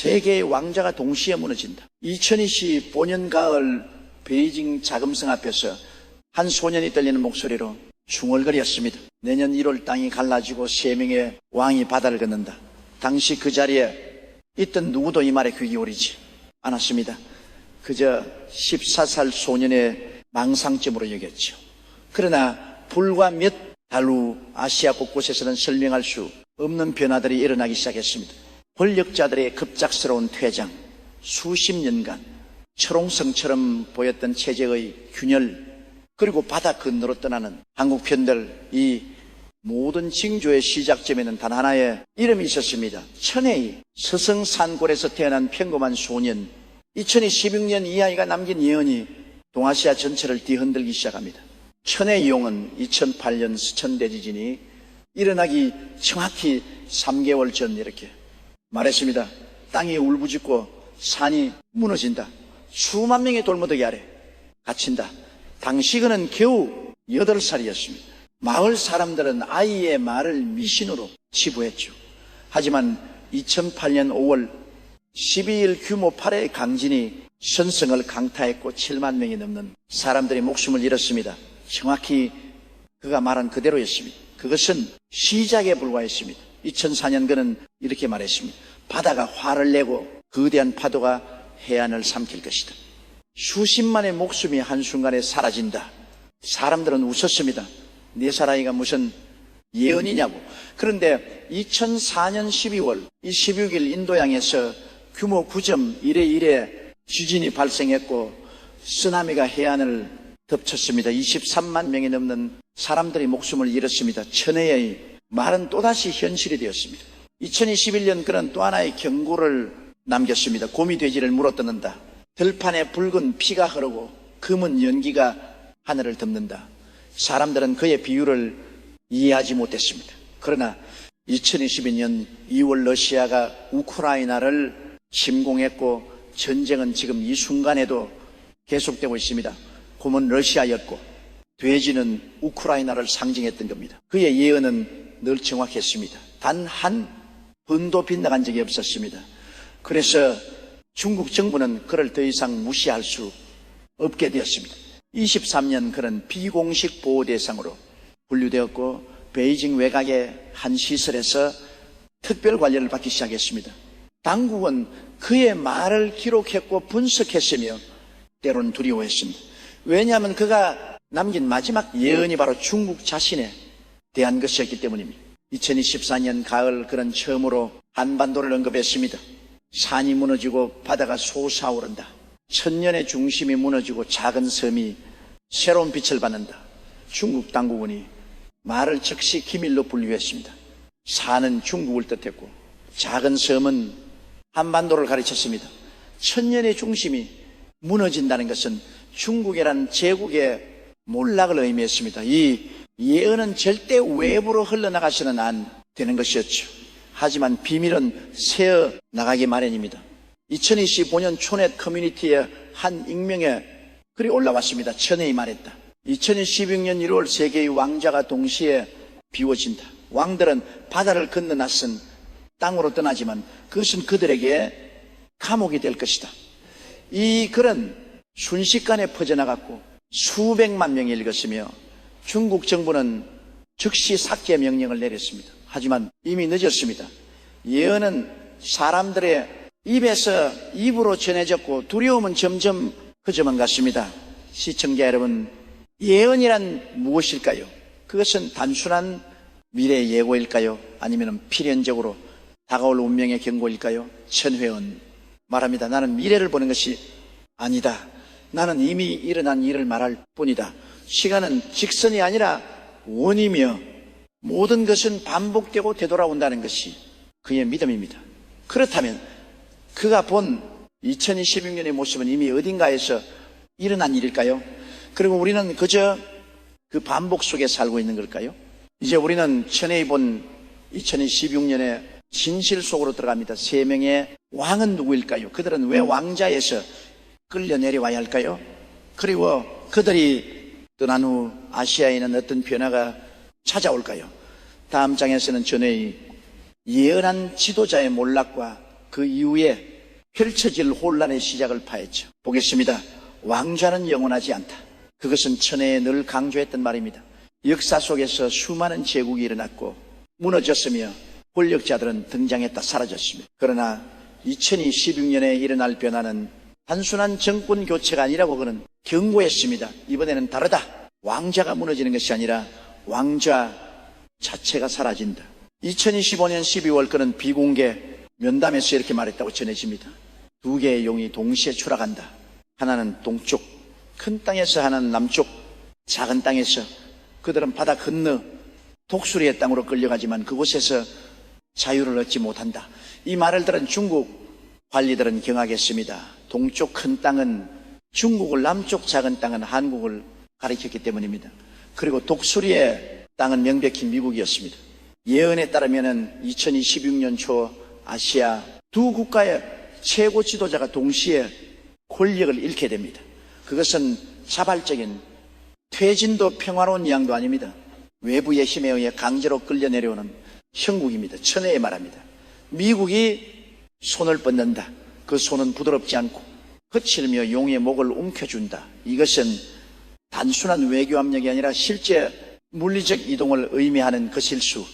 세 개의 왕자가 동시에 무너진다. 2025년 가을 베이징 자금성 앞에서 한 소년이 들리는 목소리로 중얼거렸습니다. 내년 1월 땅이 갈라지고 세 명의 왕이 바다를 건넌다. 당시 그 자리에 있던 누구도 이 말에 귀 기울이지 않았습니다. 그저 14살 소년의 망상점으로 여겼죠. 그러나 불과 몇 달 후 아시아 곳곳에서는 설명할 수 없는 변화들이 일어나기 시작했습니다. 권력자들의 급작스러운 퇴장, 수십 년간 철옹성처럼 보였던 체제의 균열, 그리고 바다 건너로 떠나는 한국 편들, 이 모든 징조의 시작점에는 단 하나의 이름이 있었습니다. 천혜의 서성산골에서 태어난 평범한 소년, 2016년 이 아이가 남긴 예언이 동아시아 전체를 뒤흔들기 시작합니다. 천혜의 용은 2008년 스천 대지진이 일어나기 정확히 3개월 전 이렇게 말했습니다. 땅이 울부짖고 산이 무너진다. 수만 명의 돌무더기 아래 갇힌다. 당시 그는 겨우 8살이었습니다. 마을 사람들은 아이의 말을 미신으로 치부했죠. 하지만 2008년 5월 12일 규모 8의 강진이 선성을 강타했고 7만 명이 넘는 사람들이 목숨을 잃었습니다. 정확히 그가 말한 그대로였습니다. 그것은 시작에 불과했습니다. 2004년 그는 이렇게 말했습니다. 바다가 화를 내고 거대한 파도가 해안을 삼킬 것이다. 수십만의 목숨이 한순간에 사라진다. 사람들은 웃었습니다. 4살 아이가 무슨 예언이냐고. 그런데 2004년 12월 16일 인도양에서 규모 9.1의 지진이 발생했고 쓰나미가 해안을 덮쳤습니다. 23만 명이 넘는 사람들이 목숨을 잃었습니다. 천혜의 말은 또다시 현실이 되었습니다. 2021년 그는 또 하나의 경고를 남겼습니다. 곰이 돼지를 물어뜯는다. 들판에 붉은 피가 흐르고 검은 연기가 하늘을 덮는다. 사람들은 그의 비유를 이해하지 못했습니다. 그러나 2022년 2월 러시아가 우크라이나를 침공했고 전쟁은 지금 이 순간에도 계속되고 있습니다. 곰은 러시아였고 돼지는 우크라이나를 상징했던 겁니다. 그의 예언은 늘 정확했습니다. 단 한 번도 빗나간 적이 없었습니다. 그래서 중국 정부는 그를 더 이상 무시할 수 없게 되었습니다. 23년 그는 비공식 보호 대상으로 분류되었고 베이징 외곽의 한 시설에서 특별 관리를 받기 시작했습니다. 당국은 그의 말을 기록했고 분석했으며 때로는 두려워했습니다. 왜냐하면 그가 남긴 마지막 예언이 바로 중국 자신에 대한 것이었기 때문입니다. 2024년 가을 그는 처음으로 한반도를 언급했습니다. 산이 무너지고 바다가 솟아오른다. 천년의 중심이 무너지고 작은 섬이 새로운 빛을 받는다. 중국 당국원이 말을 즉시 기밀로 분류했습니다. 산은 중국을 뜻했고 작은 섬은 한반도를 가르쳤습니다. 천년의 중심이 무너진다는 것은 중국이라는 제국의 몰락을 의미했습니다. 이 예언은 절대 외부로 흘러나가서는 안 되는 것이었죠. 하지만 비밀은 새어 나가기 마련입니다. 2025년 초넷 커뮤니티에 한 익명의 글이 올라왔습니다. 천혜이 말했다. 2016년 1월 세계의 왕자가 동시에 비워진다. 왕들은 바다를 건너 낯선 땅으로 떠나지만 그것은 그들에게 감옥이 될 것이다. 이 글은 순식간에 퍼져나갔고 수백만 명이 읽었으며 중국 정부는 즉시 삭제 명령을 내렸습니다. 하지만 이미 늦었습니다. 예언은 사람들의 입에서 입으로 전해졌고 두려움은 점점 커져만 갔습니다. 시청자 여러분, 예언이란 무엇일까요? 그것은 단순한 미래의 예고일까요? 아니면 필연적으로 다가올 운명의 경고일까요? 천회원 말합니다. 나는 미래를 보는 것이 아니다. 나는 이미 일어난 일을 말할 뿐이다. 시간은 직선이 아니라 원이며 모든 것은 반복되고 되돌아온다는 것이 그의 믿음입니다. 그렇다면 그가 본 2026년의 모습은 이미 어딘가에서 일어난 일일까요? 그리고 우리는 그저 그 반복 속에 살고 있는 걸까요? 이제 우리는 천혜이 본 2016년의 진실 속으로 들어갑니다. 3명의 왕은 누구일까요? 그들은 왜 왕자에서 끌려 내려와야 할까요? 그리고 그들이 떠난 후 아시아에는 어떤 변화가 찾아올까요? 다음 장에서는 전의 예언한 지도자의 몰락과 그 이후에 펼쳐질 혼란의 시작을 파했죠. 보겠습니다. 왕좌는 영원하지 않다. 그것은 천혜에 늘 강조했던 말입니다. 역사 속에서 수많은 제국이 일어났고 무너졌으며 권력자들은 등장했다 사라졌습니다. 그러나 2016년에 일어날 변화는 단순한 정권 교체가 아니라고 그는 경고했습니다. 이번에는 다르다. 왕좌가 무너지는 것이 아니라 왕좌 자체가 사라진다. 2025년 12월 그는 비공개 면담에서 이렇게 말했다고 전해집니다. 두 개의 용이 동시에 추락한다. 하나는 동쪽 큰 땅에서, 하나는 남쪽 작은 땅에서. 그들은 바다 건너 독수리의 땅으로 끌려가지만 그곳에서 자유를 얻지 못한다. 이 말을 들은 중국 관리들은 경악했습니다. 동쪽 큰 땅은 중국을, 남쪽 작은 땅은 한국을 가리켰기 때문입니다. 그리고 독수리의 땅은 명백히 미국이었습니다. 예언에 따르면 2026년 초 아시아 두 국가의 최고 지도자가 동시에 권력을 잃게 됩니다. 그것은 자발적인 퇴진도 평화로운 이양도 아닙니다. 외부의 힘에 의해 강제로 끌려 내려오는 형국입니다. 천혜에 말합니다. 미국이 손을 뻗는다. 그 손은 부드럽지 않고 거칠며 용의 목을 움켜준다. 이것은 단순한 외교 압력이 아니라 실제 물리적 이동을 의미하는 것일 수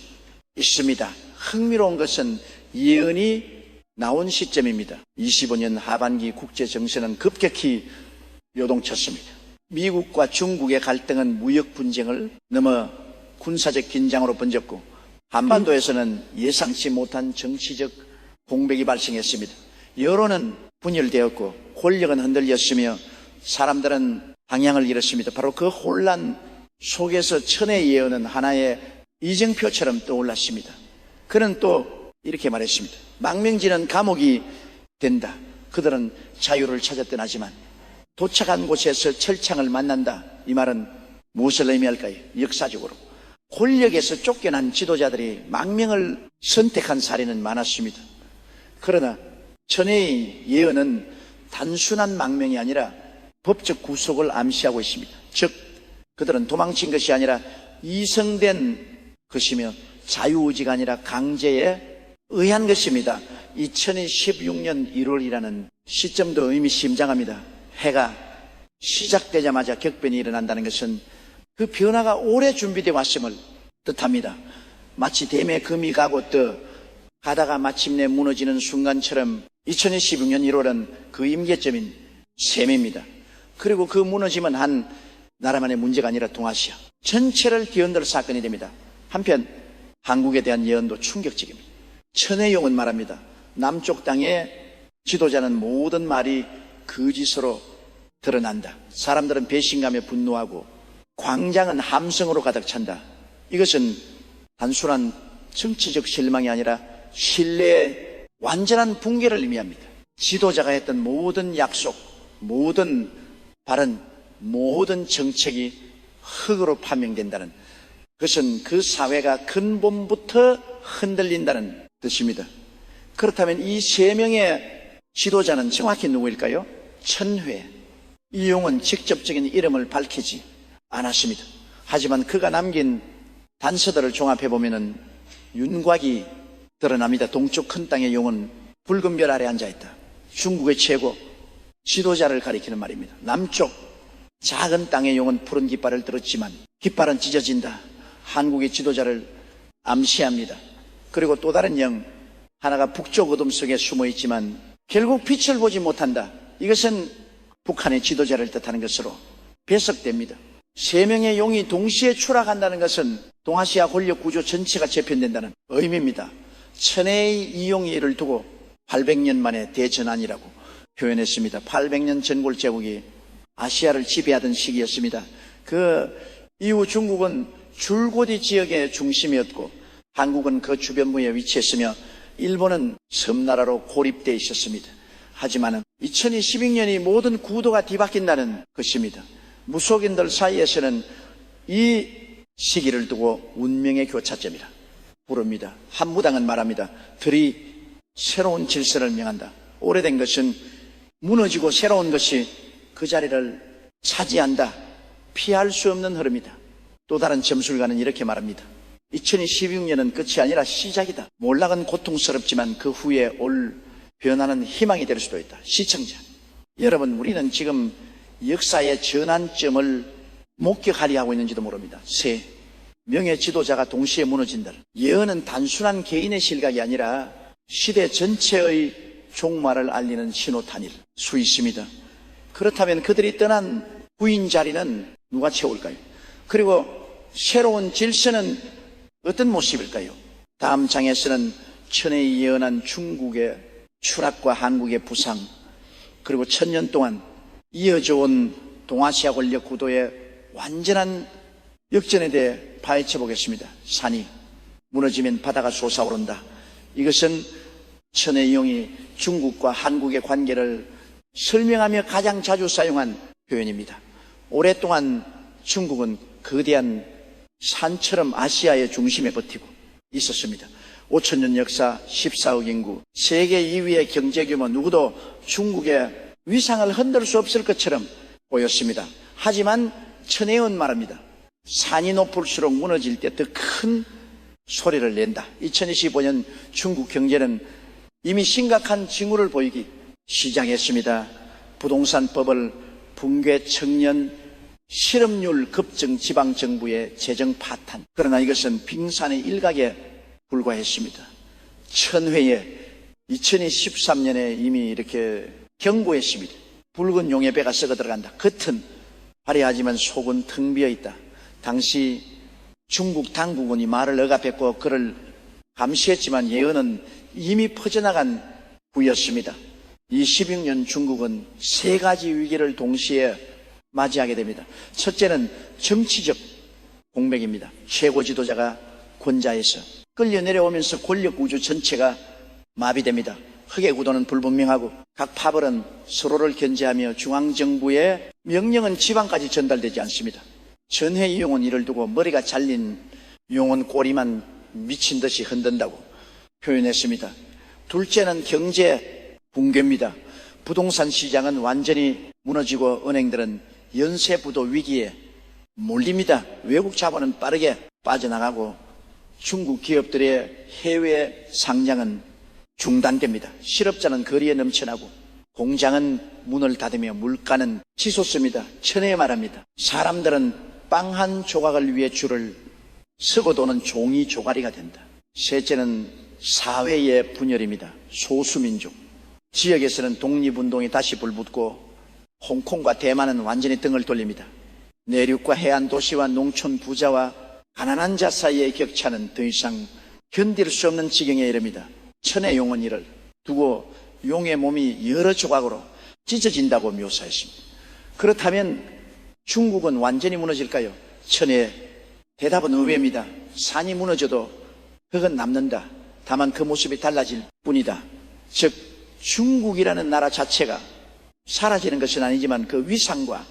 있습니다. 흥미로운 것은 예언이 나온 시점입니다. 25년 하반기 국제정세는 급격히 요동쳤습니다. 미국과 중국의 갈등은 무역 분쟁을 넘어 군사적 긴장으로 번졌고 한반도에서는 예상치 못한 정치적 공백이 발생했습니다. 여론은 분열되었고 권력은 흔들렸으며 사람들은 방향을 잃었습니다. 바로 그 혼란 속에서 천의 예언은 하나의 이정표처럼 떠올랐습니다. 그는 또 이렇게 말했습니다. 망명지는 감옥이 된다. 그들은 자유를 찾았던 하지만 도착한 곳에서 철창을 만난다. 이 말은 무엇을 의미할까요? 역사적으로 권력에서 쫓겨난 지도자들이 망명을 선택한 사례는 많았습니다. 그러나 천혜의 예언은 단순한 망명이 아니라 법적 구속을 암시하고 있습니다. 즉 그들은 도망친 것이 아니라 이성된 것이며 자유의지가 아니라 강제에 의한 것입니다. 2016년 1월이라는 시점도 의미심장합니다. 해가 시작되자마자 격변이 일어난다는 것은 그 변화가 오래 준비되어 왔음을 뜻합니다. 마치 댐에 금이 가고 떠 가다가 마침내 무너지는 순간처럼 2016년 1월은 그 임계점인 셈입니다. 그리고 그 무너짐은 한 나라만의 문제가 아니라 동아시아 전체를 뒤흔들 사건이 됩니다. 한편 한국에 대한 예언도 충격적입니다. 천혜용은 말합니다. 남쪽 땅의 지도자는 모든 말이 거짓으로 드러난다. 사람들은 배신감에 분노하고 광장은 함성으로 가득 찬다. 이것은 단순한 정치적 실망이 아니라 신뢰의 완전한 붕괴를 의미합니다. 지도자가 했던 모든 약속, 모든 발언, 모든 정책이 흙으로 판명된다는 그것은 그 사회가 근본부터 흔들린다는 뜻입니다. 그렇다면 이 세 명의 지도자는 정확히 누구일까요? 천회. 이 용은 직접적인 이름을 밝히지 않았습니다. 하지만 그가 남긴 단서들을 종합해보면 윤곽이 드러납니다. 동쪽 큰 땅의 용은 붉은 별 아래 앉아있다. 중국의 최고 지도자를 가리키는 말입니다. 남쪽 작은 땅의 용은 푸른 깃발을 들었지만 깃발은 찢어진다. 한국의 지도자를 암시합니다. 그리고 또 다른 영 하나가 북쪽 어둠 속에 숨어있지만 결국 빛을 보지 못한다. 이것은 북한의 지도자를 뜻하는 것으로 배석됩니다. 세 명의 용이 동시에 추락한다는 것은 동아시아 권력 구조 전체가 재편된다는 의미입니다. 천혜의 이용의를 두고 800년 만에 대전환이라고 표현했습니다. 800년 전골 제국이 아시아를 지배하던 시기였습니다. 그 이후 중국은 줄고디 지역의 중심이었고 한국은 그 주변부에 위치했으며 일본은 섬나라로 고립되어 있었습니다. 하지만 2016년이 모든 구도가 뒤바뀐다는 것입니다. 무속인들 사이에서는 이 시기를 두고 운명의 교차점이라 부릅니다. 한무당은 말합니다. 들이 새로운 질서를 명한다. 오래된 것은 무너지고 새로운 것이 그 자리를 차지한다. 피할 수 없는 흐름이다. 또 다른 점술가는 이렇게 말합니다. 2016년은 끝이 아니라 시작이다. 몰락은 고통스럽지만 그 후에 올 변화는 희망이 될 수도 있다. 시청자 여러분, 우리는 지금 역사의 전환점을 목격하려 하고 있는지도 모릅니다. 새 명예 지도자가 동시에 무너진다. 예언은 단순한 개인의 실각이 아니라 시대 전체의 종말을 알리는 신호탄일 수 있습니다. 그렇다면 그들이 떠난 후인 자리는 누가 채울까요? 그리고 새로운 질서는 어떤 모습일까요? 다음 장에서는 천혜에 예언한 중국의 추락과 한국의 부상, 그리고 1000년 동안 이어져 온 동아시아 권력 구도의 완전한 역전에 대해 파헤쳐 보겠습니다. 산이 무너지면 바다가 솟아오른다. 이것은 천혜용이 중국과 한국의 관계를 설명하며 가장 자주 사용한 표현입니다. 오랫동안 중국은 거대한 산처럼 아시아의 중심에 버티고 있었습니다. 5000년 역사, 14억 인구, 세계 2위의 경제규모, 누구도 중국의 위상을 흔들 수 없을 것처럼 보였습니다. 하지만 천혜은 말합니다. 산이 높을수록 무너질 때 더 큰 소리를 낸다. 2025년 중국 경제는 이미 심각한 징후를 보이기 시작했습니다. 부동산 버블, 붕괴, 청년, 실업률 급증, 지방정부의 재정 파탄. 그러나 이것은 빙산의 일각에 불과했습니다. 천회에 2013년에 이미 이렇게 경고했습니다. 붉은 용의 배가 썩어 들어간다. 겉은 화려하지만 속은 텅 비어 있다. 당시 중국 당국원이 말을 억압했고 그를 감시했지만 예언은 이미 퍼져나간 후였습니다. 26년 중국은 세 가지 위기를 동시에 맞이하게 됩니다. 첫째는 정치적 공백입니다. 최고 지도자가 권좌에서 끌려 내려오면서 권력 구조 전체가 마비됩니다. 흑의 구도는 불분명하고 각 파벌은 서로를 견제하며 중앙정부의 명령은 지방까지 전달되지 않습니다. 전해 이용은 이를 두고 머리가 잘린 용은 꼬리만 미친 듯이 흔든다고 표현했습니다. 둘째는 경제 붕괴입니다. 부동산 시장은 완전히 무너지고 은행들은 연쇄부도 위기에 몰립니다. 외국 자본은 빠르게 빠져나가고 중국 기업들의 해외 상장은 중단됩니다. 실업자는 거리에 넘쳐나고 공장은 문을 닫으며 물가는 치솟습니다. 천혜에 말합니다. 사람들은 빵 한 조각을 위해 줄을 서고 도는 종이 조가리가 된다. 셋째는 사회의 분열입니다. 소수민족 지역에서는 독립운동이 다시 불붙고 홍콩과 대만은 완전히 등을 돌립니다. 내륙과 해안 도시와 농촌 부자와 가난한 자 사이의 격차는 더 이상 견딜 수 없는 지경에 이릅니다. 천의 용은 이를 두고 용의 몸이 여러 조각으로 찢어진다고 묘사했습니다. 그렇다면 중국은 완전히 무너질까요? 천의 대답은 의외입니다. 산이 무너져도 흙은 남는다. 다만 그 모습이 달라질 뿐이다. 즉 중국이라는 나라 자체가 사라지는 것은 아니지만 그 위상과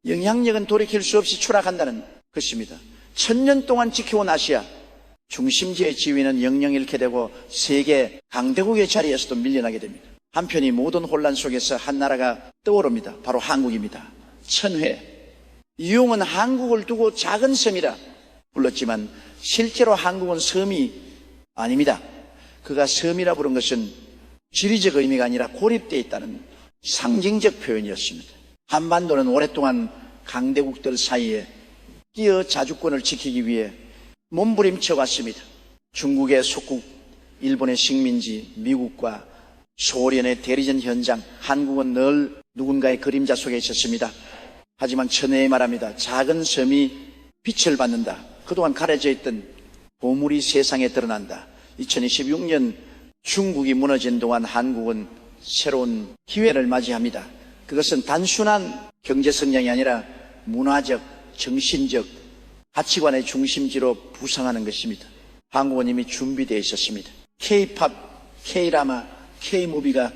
영향력은 돌이킬 수 없이 추락한다는 것입니다. 1000년 동안 지켜온 아시아 중심지의 지위는 영영 잃게 되고 세계 강대국의 자리에서도 밀려나게 됩니다. 한편이 모든 혼란 속에서 한 나라가 떠오릅니다. 바로 한국입니다. 천회 이용은 한국을 두고 작은 섬이라 불렀지만 실제로 한국은 섬이 아닙니다. 그가 섬이라 부른 것은 지리적 의미가 아니라 고립되어 있다는 상징적 표현이었습니다. 한반도는 오랫동안 강대국들 사이에 끼어 자주권을 지키기 위해 몸부림쳐 왔습니다. 중국의 속국, 일본의 식민지, 미국과 소련의 대리전 현장, 한국은 늘 누군가의 그림자 속에 있었습니다. 하지만 천혜에 말합니다. 작은 섬이 빛을 받는다. 그동안 가려져 있던 보물이 세상에 드러난다. 2026년 중국이 무너진 동안 한국은 새로운 기회를 맞이합니다. 그것은 단순한 경제 성장이 아니라 문화적, 정신적 가치관의 중심지로 부상하는 것입니다. 한국은 이미 준비되어 있었습니다. K-팝, K-라마, K-무비가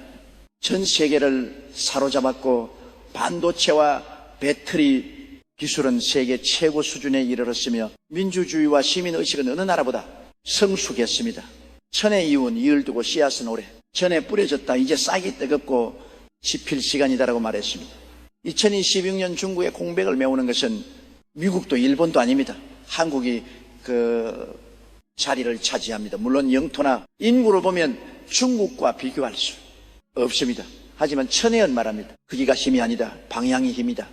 전 세계를 사로잡았고 반도체와 배터리 기술은 세계 최고 수준에 이르렀으며 민주주의와 시민의식은 어느 나라보다 성숙했습니다. 천의 이윤 이을 두고 씨앗은 오래 전에 뿌려졌다. 이제 싹이 뜨겁고 지필 시간이다라고 말했습니다. 2026년 중국의 공백을 메우는 것은 미국도 일본도 아닙니다. 한국이 그 자리를 차지합니다. 물론 영토나 인구를 보면 중국과 비교할 수 없습니다. 하지만 천혜은 말합니다. 크기가 힘이 아니다. 방향이 힘이다.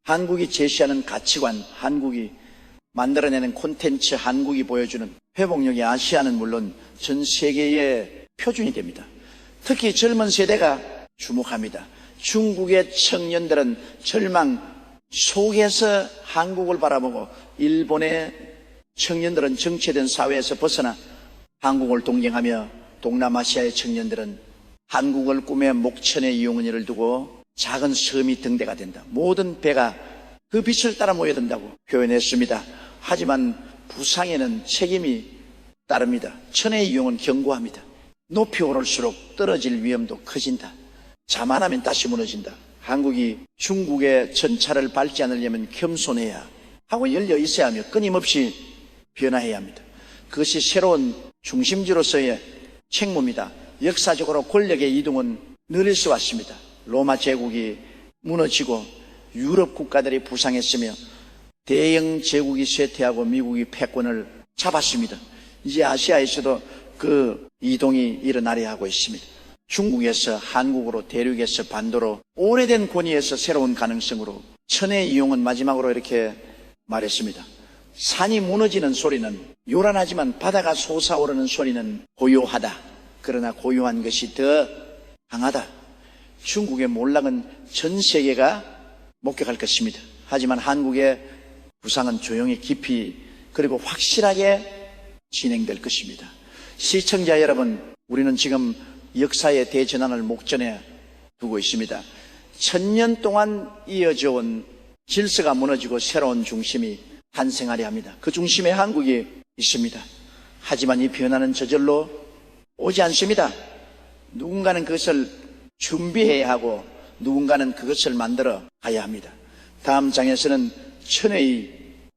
한국이 제시하는 가치관, 한국이 만들어내는 콘텐츠, 한국이 보여주는 회복력이 아시아는 물론 전 세계의 표준이 됩니다. 특히 젊은 세대가 주목합니다. 중국의 청년들은 절망 속에서 한국을 바라보고 일본의 청년들은 정체된 사회에서 벗어나 한국을 동경하며 동남아시아의 청년들은 한국을 꿈의 목천의 이용은이를 두고 작은 섬이 등대가 된다. 모든 배가 그 빛을 따라 모여든다고 표현했습니다. 하지만 부상에는 책임이 따릅니다. 천의 이용은 견고합니다. 높이 오를수록 떨어질 위험도 커진다. 자만하면 다시 무너진다. 한국이 중국의 전차를 밟지 않으려면 겸손해야 하고 열려 있어야 하며 끊임없이 변화해야 합니다. 그것이 새로운 중심지로서의 책무입니다. 역사적으로 권력의 이동은 늘 있어 왔습니다. 로마 제국이 무너지고 유럽 국가들이 부상했으며 대영 제국이 쇠퇴하고 미국이 패권을 잡았습니다. 이제 아시아에서도 그 이동이 일어나려 하고 있습니다. 중국에서 한국으로, 대륙에서 반도로, 오래된 권위에서 새로운 가능성으로. 천의 이용은 마지막으로 이렇게 말했습니다. 산이 무너지는 소리는 요란하지만 바다가 솟아오르는 소리는 고요하다. 그러나 고요한 것이 더 강하다. 중국의 몰락은 전 세계가 목격할 것입니다. 하지만 한국의 부상은 조용히 깊이 그리고 확실하게 진행될 것입니다. 시청자 여러분, 우리는 지금 역사의 대전환을 목전에 두고 있습니다. 1000년 동안 이어져 온 질서가 무너지고 새로운 중심이 탄생하려 합니다. 그 중심에 한국이 있습니다. 하지만 이 변화는 저절로 오지 않습니다. 누군가는 그것을 준비해야 하고 누군가는 그것을 만들어 가야 합니다. 다음 장에서는 천의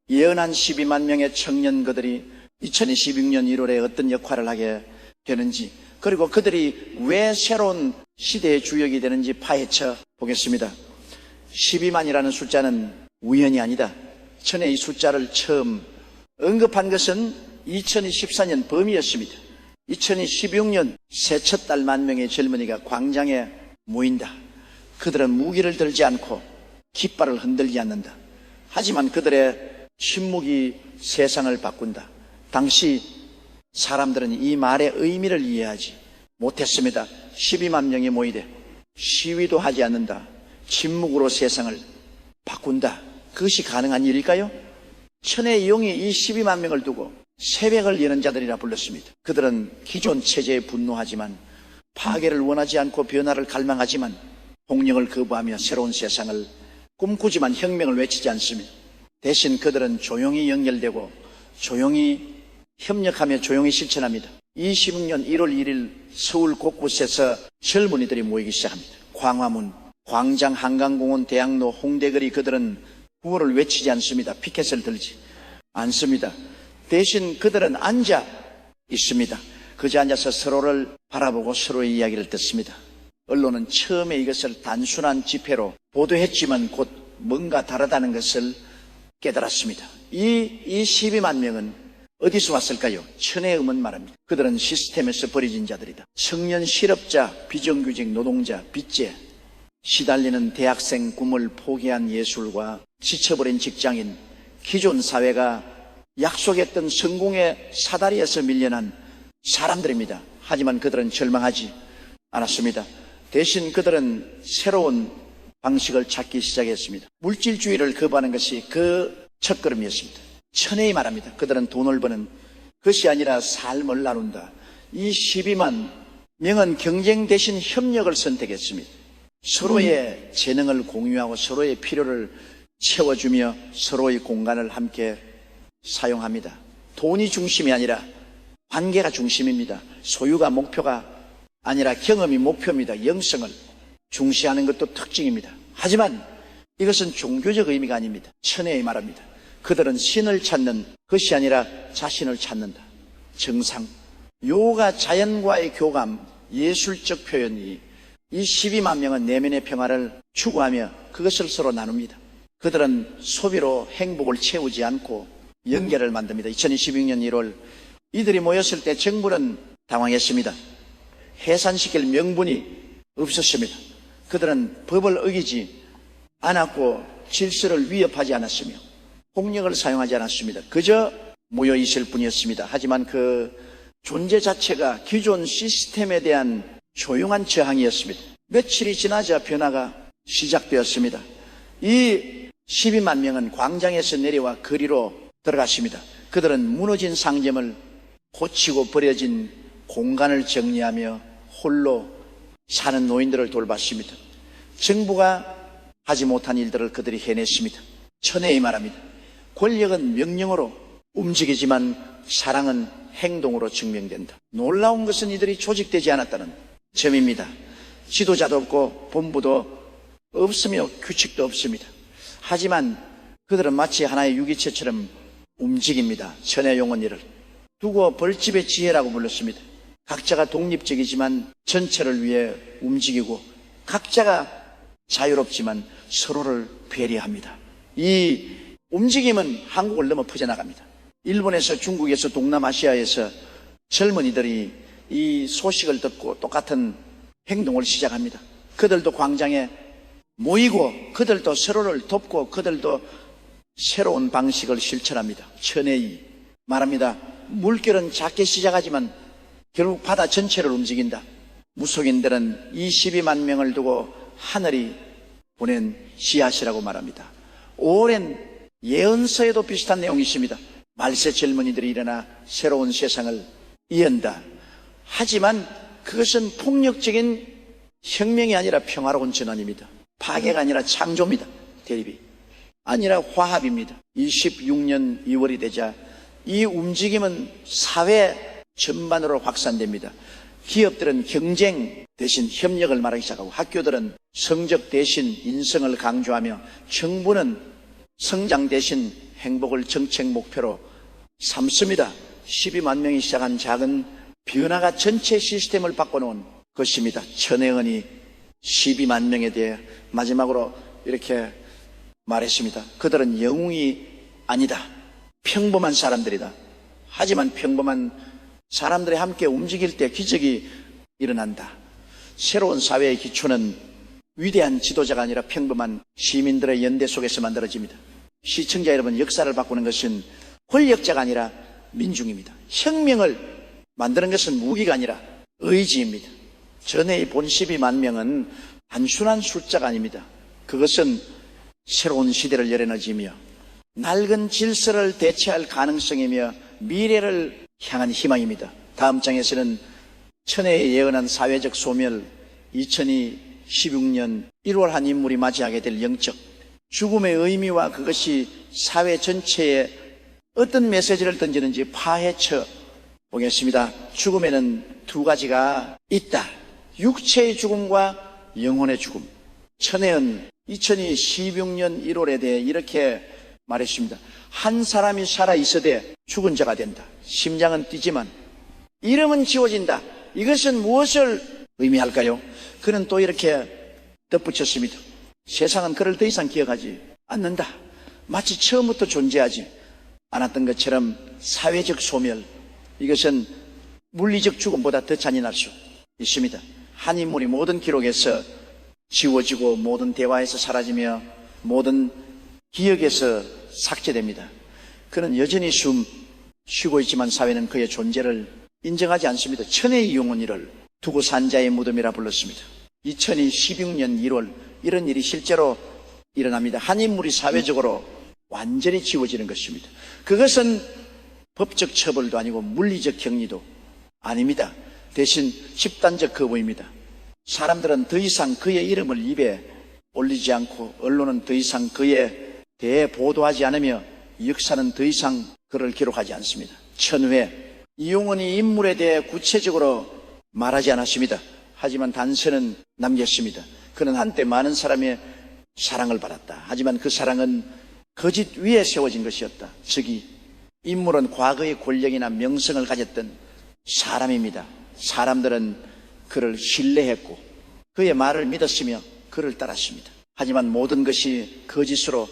예언한 12만 명의 청년거들이 2026년 1월에 어떤 역할을 하게 되는지, 그리고 그들이 왜 새로운 시대의 주역이 되는지 파헤쳐 보겠습니다. 12만이라는 숫자는 우연이 아니다. 천의 이 숫자를 처음 언급한 것은 2014년 봄이었습니다. 2016년 새 첫 달 10,000명의 젊은이가 광장에 모인다. 그들은 무기를 들지 않고 깃발을 흔들지 않는다. 하지만 그들의 침묵이 세상을 바꾼다. 당시 사람들은 이 말의 의미를 이해하지 못했습니다. 12만 명이 모이되 시위도 하지 않는다. 침묵으로 세상을 바꾼다. 그것이 가능한 일일까요? 천의 이용이 이 12만 명을 두고 새벽을 여는 자들이라 불렀습니다. 그들은 기존 체제에 분노하지만 파괴를 원하지 않고 변화를 갈망하지만 폭력을 거부하며 새로운 세상을 꿈꾸지만 혁명을 외치지 않습니다. 대신 그들은 조용히 연결되고 조용히 협력하며 조용히 실천합니다. 26년 1월 1일 서울 곳곳에서 젊은이들이 모이기 시작합니다. 광화문, 광장, 한강공원, 대학로, 홍대거리. 그들은 구호를 외치지 않습니다. 피켓을 들지 않습니다. 대신 그들은 앉아 있습니다. 그저 앉아서 서로를 바라보고 서로의 이야기를 듣습니다. 언론은 처음에 이것을 단순한 집회로 보도했지만 곧 뭔가 다르다는 것을 깨달았습니다. 이 12만 명은 어디서 왔을까요? 천의 음은 말합니다. 그들은 시스템에서 버려진 자들이다. 청년 실업자, 비정규직 노동자, 빚제, 시달리는 대학생 꿈을 포기한 예술가, 지쳐버린 직장인, 기존 사회가 약속했던 성공의 사다리에서 밀려난 사람들입니다. 하지만 그들은 절망하지 않았습니다. 대신 그들은 새로운 방식을 찾기 시작했습니다. 물질주의를 거부하는 것이 그 첫걸음이었습니다. 천혜이 말합니다. 그들은 돈을 버는 것이 아니라 삶을 나눈다. 이 12만 명은 경쟁 대신 협력을 선택했습니다. 서로의 재능을 공유하고 서로의 필요를 채워주며 서로의 공간을 함께 사용합니다. 돈이 중심이 아니라 관계가 중심입니다. 소유가 목표가 아니라 경험이 목표입니다. 영성을 중시하는 것도 특징입니다. 하지만 이것은 종교적 의미가 아닙니다. 천혜이 말합니다. 그들은 신을 찾는 것이 아니라 자신을 찾는다. 정상, 요가, 자연과의 교감, 예술적 표현이 이 12만 명은 내면의 평화를 추구하며 그것을 서로 나눕니다. 그들은 소비로 행복을 채우지 않고 연결을 만듭니다. 2026년 1월 이들이 모였을 때 정부는 당황했습니다. 해산시킬 명분이 없었습니다. 그들은 법을 어기지 않았고 질서를 위협하지 않았으며 폭력을 사용하지 않았습니다. 그저 모여 있을 뿐이었습니다. 하지만 그 존재 자체가 기존 시스템에 대한 조용한 저항이었습니다. 며칠이 지나자 변화가 시작되었습니다. 이 12만 명은 광장에서 내려와 거리로 들어갔습니다. 그들은 무너진 상점을 고치고 버려진 공간을 정리하며 홀로 사는 노인들을 돌봤습니다. 정부가 하지 못한 일들을 그들이 해냈습니다. 천혜의 말합니다. 권력은 명령으로 움직이지만 사랑은 행동으로 증명된다. 놀라운 것은 이들이 조직되지 않았다는 점입니다. 지도자도 없고 본부도 없으며 규칙도 없습니다. 하지만 그들은 마치 하나의 유기체처럼 움직입니다. 천의 용언이를 두고 벌집의 지혜라고 불렀습니다. 각자가 독립적이지만 전체를 위해 움직이고 각자가 자유롭지만 서로를 배려합니다. 이 움직임은 한국을 넘어 퍼져나갑니다. 일본에서 중국에서 동남아시아에서 젊은이들이 이 소식을 듣고 똑같은 행동을 시작합니다. 그들도 광장에 모이고 그들도 서로를 돕고 그들도 새로운 방식을 실천합니다. 천혜이 말합니다. 물결은 작게 시작하지만 결국 바다 전체를 움직인다. 무속인들은 이 12만 명을 두고 하늘이 보낸 씨앗이라고 말합니다. 오랜 예언서에도 비슷한 내용이 있습니다. 말세 젊은이들이 일어나 새로운 세상을 이은다. 하지만 그것은 폭력적인 혁명이 아니라 평화로운 전환입니다. 파괴가 아니라 창조입니다. 대립이 아니라 화합입니다. 26년 2월이 되자 이 움직임은 사회 전반으로 확산됩니다. 기업들은 경쟁 대신 협력을 말하기 시작하고 학교들은 성적 대신 인성을 강조하며 정부는 성장 대신 행복을 정책 목표로 삼습니다. 12만 명이 시작한 작은 변화가 전체 시스템을 바꿔놓은 것입니다. 천혜은이 12만 명에 대해 마지막으로 이렇게 말했습니다. 그들은 영웅이 아니다. 평범한 사람들이다. 하지만 평범한 사람들이 함께 움직일 때 기적이 일어난다. 새로운 사회의 기초는 위대한 지도자가 아니라 평범한 시민들의 연대 속에서 만들어집니다. 시청자 여러분, 역사를 바꾸는 것은 권력자가 아니라 민중입니다. 혁명을 만드는 것은 무기가 아니라 의지입니다. 전에 본 12만 명은 단순한 숫자가 아닙니다. 그것은 새로운 시대를 열어넣으며 낡은 질서를 대체할 가능성이며 미래를 향한 희망입니다. 다음 장에서는 천혜에 예언한 사회적 소멸, 2016년 1월 한 인물이 맞이하게 될 영적 죽음의 의미와 그것이 사회 전체에 어떤 메시지를 던지는지 파헤쳐 보겠습니다. 죽음에는 두 가지가 있다. 육체의 죽음과 영혼의 죽음. 천혜은 2016년 1월에 대해 이렇게 말했습니다. 한 사람이 살아있어도 죽은 자가 된다. 심장은 뛰지만 이름은 지워진다. 이것은 무엇을 의미할까요? 그는 또 이렇게 덧붙였습니다. 세상은 그를 더 이상 기억하지 않는다. 마치 처음부터 존재하지 않았던 것처럼 사회적 소멸, 이것은 물리적 죽음보다 더 잔인할 수 있습니다. 한 인물이 모든 기록에서 지워지고 모든 대화에서 사라지며 모든 기억에서 삭제됩니다. 그는 여전히 쉬고 있지만 사회는 그의 존재를 인정하지 않습니다. 천혜의 영혼이를 두고 산 자의 무덤이라 불렀습니다. 2016년 1월 이런 일이 실제로 일어납니다. 한 인물이 사회적으로 완전히 지워지는 것입니다. 그것은 법적 처벌도 아니고 물리적 격리도 아닙니다. 대신 집단적 거부입니다. 사람들은 더 이상 그의 이름을 입에 올리지 않고 언론은 더 이상 그에 대해 보도하지 않으며 역사는 더 이상 그를 기록하지 않습니다. 천회 이용원이 인물에 대해 구체적으로 말하지 않았습니다. 하지만 단서는 남겼습니다. 그는 한때 많은 사람의 사랑을 받았다. 하지만 그 사랑은 거짓 위에 세워진 것이었다. 즉이 인물은 과거의 권력이나 명성을 가졌던 사람입니다. 사람들은 그를 신뢰했고 그의 말을 믿었으며 그를 따랐습니다. 하지만 모든 것이 거짓으로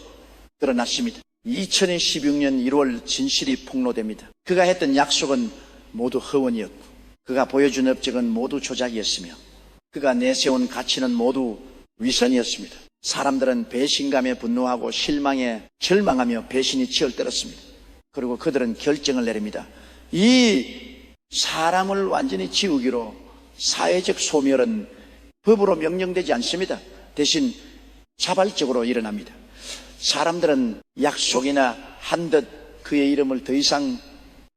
드러났습니다. 2016년 1월 진실이 폭로됩니다. 그가 했던 약속은 모두 허언이었고 그가 보여준 업적은 모두 조작이었으며 그가 내세운 가치는 모두 위선이었습니다. 사람들은 배신감에 분노하고 실망에 절망하며 배신이 치열떨었습니다. 그리고 그들은 결정을 내립니다. 이 사람을 완전히 지우기로 사회적 소멸은 법으로 명령되지 않습니다. 대신 자발적으로 일어납니다. 사람들은 약속이나 한 듯 그의 이름을 더 이상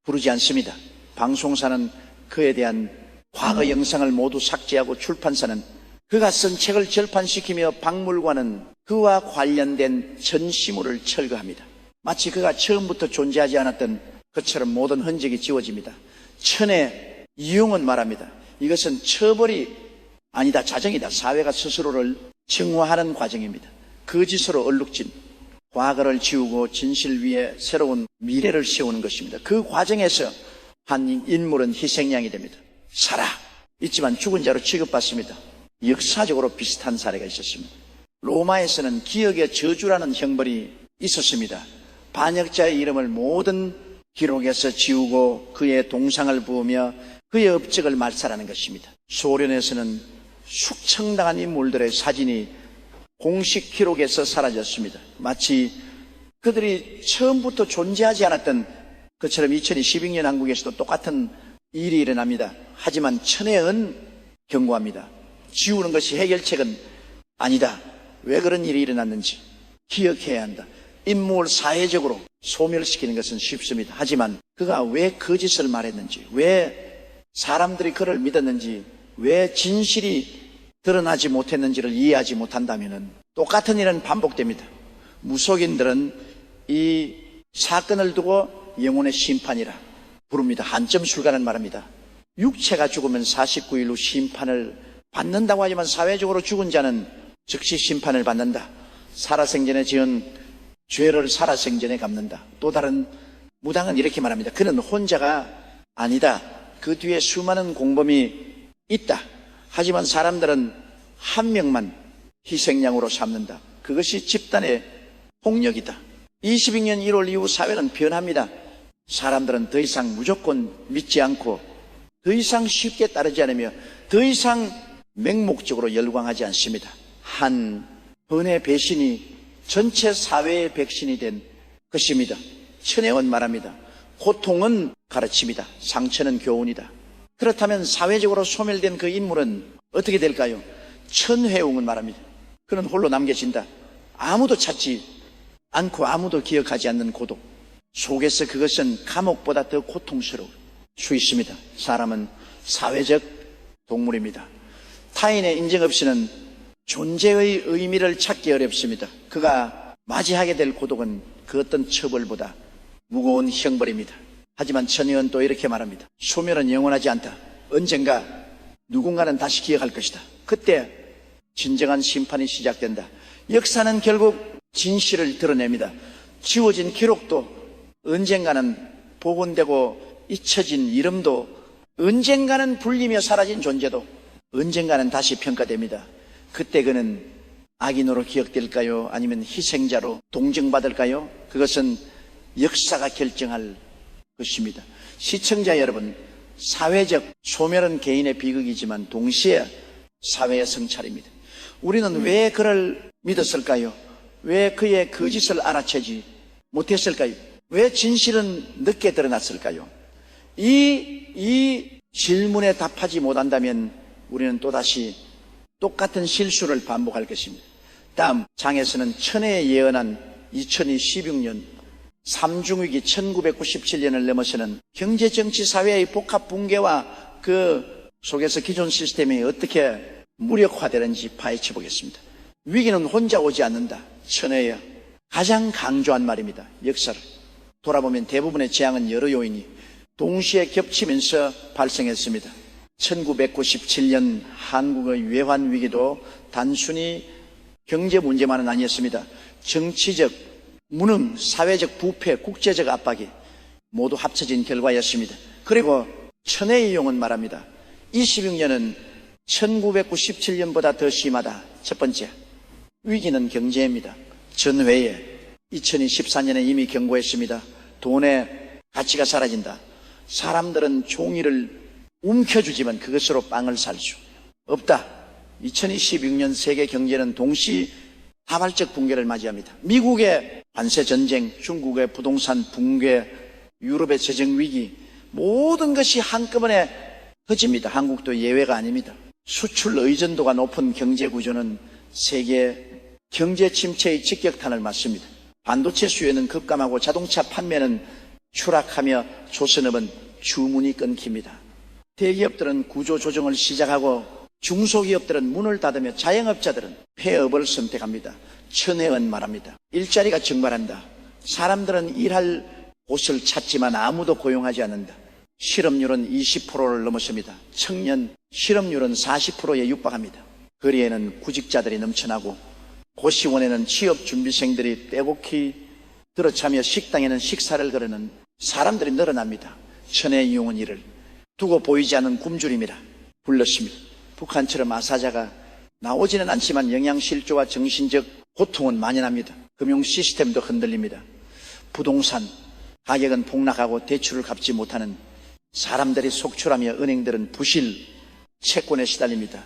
부르지 않습니다. 방송사는 그에 대한 과거 영상을 모두 삭제하고 출판사는 그가 쓴 책을 절판시키며 박물관은 그와 관련된 전시물을 철거합니다. 마치 그가 처음부터 존재하지 않았던 것처럼 모든 흔적이 지워집니다. 천의 이용은 말합니다. 이것은 처벌이 아니다, 자정이다. 사회가 스스로를 정화하는 과정입니다. 거짓으로 얼룩진 과거를 지우고 진실 위에 새로운 미래를 세우는 것입니다. 그 과정에서 한 인물은 희생양이 됩니다. 살아 있지만 죽은 자로 취급받습니다. 역사적으로 비슷한 사례가 있었습니다. 로마에서는 기억의 저주라는 형벌이 있었습니다. 반역자의 이름을 모든 기록에서 지우고 그의 동상을 부으며 그의 업적을 말살하는 것입니다. 소련에서는 숙청당한 인물들의 사진이 공식 기록에서 사라졌습니다. 마치 그들이 처음부터 존재하지 않았던 것처럼 2012년 한국에서도 똑같은 일이 일어납니다. 하지만 천혜은 경고합니다. 지우는 것이 해결책은 아니다. 왜 그런 일이 일어났는지 기억해야 한다. 인물을 사회적으로 소멸시키는 것은 쉽습니다. 하지만 그가 왜 거짓을 말했는지, 왜 사람들이 그를 믿었는지, 왜 진실이 드러나지 못했는지를 이해하지 못한다면 똑같은 일은 반복됩니다. 무속인들은 이 사건을 두고 영혼의 심판이라 부릅니다. 한점술가는 말합니다. 육체가 죽으면 49일 후 심판을 받는다고 하지만 사회적으로 죽은 자는 즉시 심판을 받는다. 살아생전에 지은 죄를 살아생전에 갚는다. 또 다른 무당은 이렇게 말합니다. 그는 혼자가 아니다. 그 뒤에 수많은 공범이 있다. 하지만 사람들은 한 명만 희생양으로 삼는다. 그것이 집단의 폭력이다. 22년 1월 이후 사회는 변합니다. 사람들은 더 이상 무조건 믿지 않고 더 이상 쉽게 따르지 않으며 더 이상 맹목적으로 열광하지 않습니다. 한 번의 배신이 전체 사회의 백신이 된 것입니다. 천혜원 말합니다. 고통은 가르침이다. 상처는 교훈이다. 그렇다면 사회적으로 소멸된 그 인물은 어떻게 될까요? 천회웅은 말합니다. 그는 홀로 남겨진다. 아무도 찾지 않고 아무도 기억하지 않는 고독 속에서 그것은 감옥보다 더 고통스러울 수 있습니다. 사람은 사회적 동물입니다. 타인의 인정 없이는 존재의 의미를 찾기 어렵습니다. 그가 맞이하게 될 고독은 그 어떤 처벌보다 무거운 형벌입니다. 하지만 천혜은 또 이렇게 말합니다. 소멸은 영원하지 않다. 언젠가 누군가는 다시 기억할 것이다. 그때 진정한 심판이 시작된다. 역사는 결국 진실을 드러냅니다. 지워진 기록도 언젠가는 복원되고 잊혀진 이름도 언젠가는 불리며 사라진 존재도 언젠가는 다시 평가됩니다. 그때 그는 악인으로 기억될까요? 아니면 희생자로 동정받을까요? 그것은 역사가 결정할 것입니다. 시청자 여러분, 사회적 소멸은 개인의 비극이지만 동시에 사회의 성찰입니다. 우리는 왜 그를 믿었을까요? 왜 그의 거짓을 알아채지 못했을까요? 왜 진실은 늦게 드러났을까요? 이 질문에 답하지 못한다면 우리는 또다시 똑같은 실수를 반복할 것입니다. 다음 장에서는 천혜에 예언한 2016년 삼중위기 1997년을 넘어서는 경제, 정치, 사회의 복합 붕괴와 그 속에서 기존 시스템이 어떻게 무력화되는지 파헤쳐 보겠습니다. 위기는 혼자 오지 않는다. 천혜의 가장 강조한 말입니다. 역사를 돌아보면 대부분의 재앙은 여러 요인이 동시에 겹치면서 발생했습니다. 1997년 한국의 외환 위기도 단순히 경제 문제만은 아니었습니다. 정치적 무능, 사회적 부패, 국제적 압박이 모두 합쳐진 결과였습니다. 그리고 천혜의 용은 말합니다. 26년은 1997년보다 더 심하다. 첫 번째, 위기는 경제입니다. 전회에 2014년에 이미 경고했습니다. 돈의 가치가 사라진다. 사람들은 종이를 움켜쥐지만 그것으로 빵을 살 수 없다. 2026년 세계 경제는 동시 다발적 붕괴를 맞이합니다. 미국의 관세 전쟁, 중국의 부동산 붕괴, 유럽의 재정 위기, 모든 것이 한꺼번에 터집니다. 한국도 예외가 아닙니다. 수출 의존도가 높은 경제 구조는 세계 경제 침체의 직격탄을 맞습니다. 반도체 수요는 급감하고 자동차 판매는 추락하며 조선업은 주문이 끊깁니다. 대기업들은 구조 조정을 시작하고 중소기업들은 문을 닫으며 자영업자들은 폐업을 선택합니다. 천혜은 말합니다. 일자리가 증발한다. 사람들은 일할 곳을 찾지만 아무도 고용하지 않는다. 실업률은 20%를 넘었습니다. 청년 실업률은 40%에 육박합니다. 거리에는 구직자들이 넘쳐나고 고시원에는 취업준비생들이 빼곡히 들어차며 식당에는 식사를 거르는 사람들이 늘어납니다. 천혜의 이용은 이를 두고 보이지 않는 굶주림이라 불렀습니다. 북한처럼 아사자가 나오지는 않지만 영양실조와 정신적 고통은 만연합니다. 금융 시스템도 흔들립니다. 부동산 가격은 폭락하고 대출을 갚지 못하는 사람들이 속출하며 은행들은 부실 채권에 시달립니다.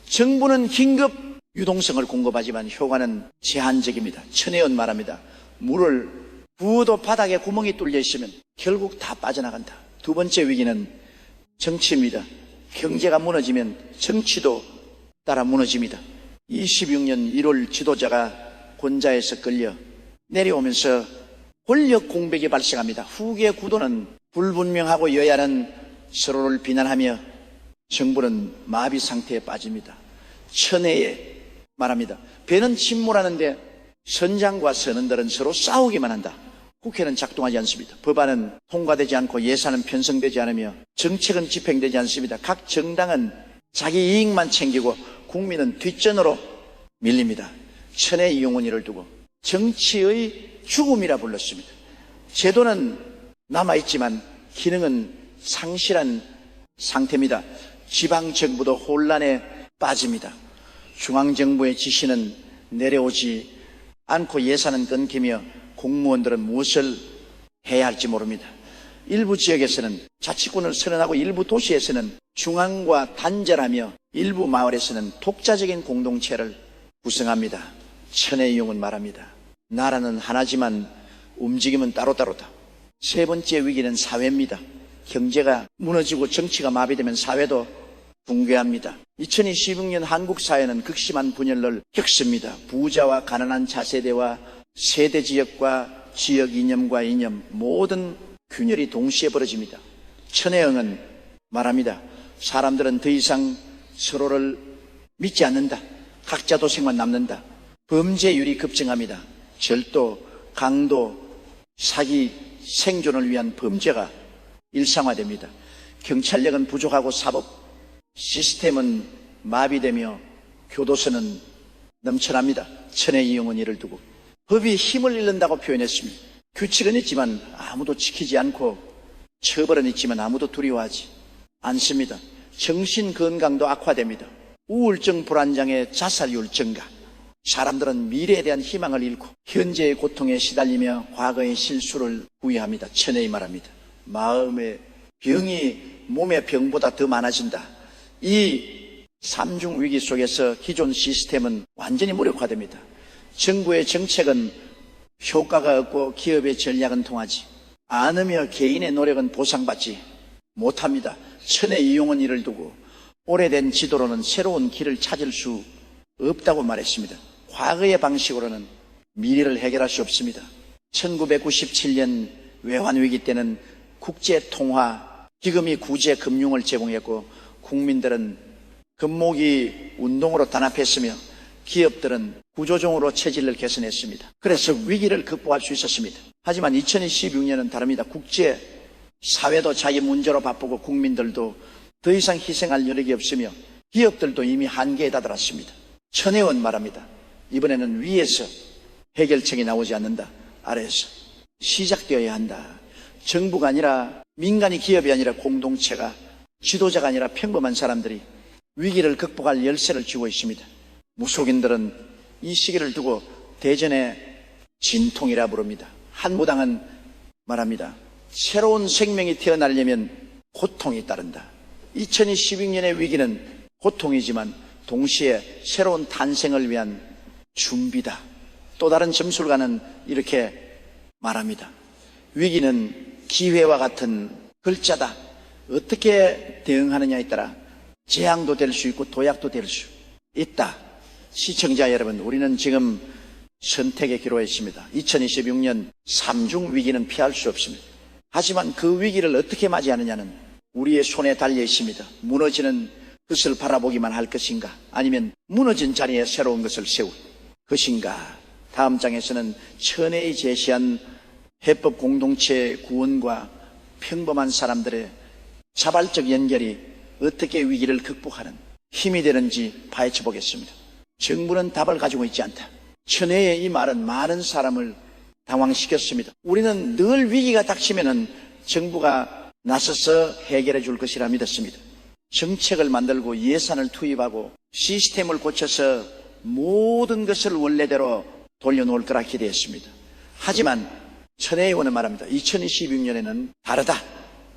정부는 긴급 유동성을 공급하지만 효과는 제한적입니다. 천혜은 말합니다. 물을 부어도 바닥에 구멍이 뚫려 있으면 결국 다 빠져나간다. 두 번째 위기는 정치입니다. 경제가 무너지면 정치도 따라 무너집니다. 26년 1월 지도자가 권좌에서 끌려 내려오면서 권력 공백이 발생합니다. 후계 구도는 불분명하고 여야는 서로를 비난하며 정부는 마비 상태에 빠집니다. 천혜에 말합니다. 배는 침몰하는데 선장과 선원들은 서로 싸우기만 한다. 국회는 작동하지 않습니다. 법안은 통과되지 않고 예산은 편성되지 않으며 정책은 집행되지 않습니다. 각 정당은 자기 이익만 챙기고 국민은 뒷전으로 밀립니다. 천혜 이용원이를 두고 정치의 죽음이라 불렀습니다. 제도는 남아있지만 기능은 상실한 상태입니다. 지방정부도 혼란에 빠집니다. 중앙정부의 지시는 내려오지 않고 예산은 끊기며 공무원들은 무엇을 해야 할지 모릅니다. 일부 지역에서는 자치권을 선언하고 일부 도시에서는 중앙과 단절하며 일부 마을에서는 독자적인 공동체를 구성합니다. 천혜이용은 말합니다. 나라는 하나지만 움직임은 따로따로다. 세 번째 위기는 사회입니다. 경제가 무너지고 정치가 마비되면 사회도 붕괴합니다. 2026년 한국 사회는 극심한 분열을 겪습니다. 부자와 가난한 차세대와 세대 지역과 지역 이념과 이념 모든 균열이 동시에 벌어집니다. 천혜영은 말합니다. 사람들은 더 이상 서로를 믿지 않는다. 각자 도생만 남는다. 범죄율이 급증합니다. 절도, 강도, 사기, 생존을 위한 범죄가 일상화됩니다. 경찰력은 부족하고 사법 시스템은 마비되며 교도소는 넘쳐납니다. 천혜 이용은 이를 두고 법이 힘을 잃는다고 표현했습니다. 규칙은 있지만 아무도 지키지 않고 처벌은 있지만 아무도 두려워하지 않습니다. 정신건강도 악화됩니다. 우울증, 불안장애, 자살률 증가. 사람들은 미래에 대한 희망을 잃고 현재의 고통에 시달리며 과거의 실수를 후회합니다. 천혜이 말합니다. 마음의 병이 몸의 병보다 더 많아진다. 이 삼중 위기 속에서 기존 시스템은 완전히 무력화됩니다. 정부의 정책은 효과가 없고 기업의 전략은 통하지 않으며 개인의 노력은 보상받지 못합니다. 천혜 이용은 이를 두고 오래된 지도로는 새로운 길을 찾을 수 없다고 말했습니다. 과거의 방식으로는 미래를 해결할 수 없습니다. 1997년 외환위기 때는 국제통화 기금이 구제 금융을 제공했고 국민들은 금모기 운동으로 단합했으며 기업들은 구조종으로 체질을 개선했습니다. 그래서 위기를 극복할 수 있었습니다. 하지만 2016년은 다릅니다. 국제사회도 자기 문제로 바쁘고 국민들도 더 이상 희생할 여력이 없으며 기업들도 이미 한계에 다다랐습니다. 천혜원 말합니다. 이번에는 위에서 해결책이 나오지 않는다. 아래에서 시작되어야 한다. 정부가 아니라 민간이 기업이 아니라 공동체가 지도자가 아니라 평범한 사람들이 위기를 극복할 열쇠를 쥐고 있습니다. 무속인들은 이 시기를 두고 대전의 진통이라 부릅니다. 한무당은 말합니다. 새로운 생명이 태어나려면 고통이 따른다. 2016년의 위기는 고통이지만 동시에 새로운 탄생을 위한 준비다. 또 다른 점술가는 이렇게 말합니다. 위기는 기회와 같은 글자다. 어떻게 대응하느냐에 따라 재앙도 될 수 있고 도약도 될 수 있다. 시청자 여러분, 우리는 지금 선택의 기로에 있습니다. 2026년 삼중 위기는 피할 수 없습니다. 하지만 그 위기를 어떻게 맞이하느냐는 우리의 손에 달려 있습니다. 무너지는 것을 바라보기만 할 것인가, 아니면 무너진 자리에 새로운 것을 세울 것인가. 다음 장에서는 천혜의 제시한 해법 공동체 구원과 평범한 사람들의 자발적 연결이 어떻게 위기를 극복하는 힘이 되는지 파헤쳐 보겠습니다. 정부는 답을 가지고 있지 않다. 천혜의 이 말은 많은 사람을 당황시켰습니다. 우리는 늘 위기가 닥치면은 정부가 나서서 해결해 줄 것이라 믿었습니다. 정책을 만들고 예산을 투입하고 시스템을 고쳐서 모든 것을 원래대로 돌려놓을 거라 기대했습니다. 하지만 천혜의 의원은 말합니다. 2026년에는 다르다.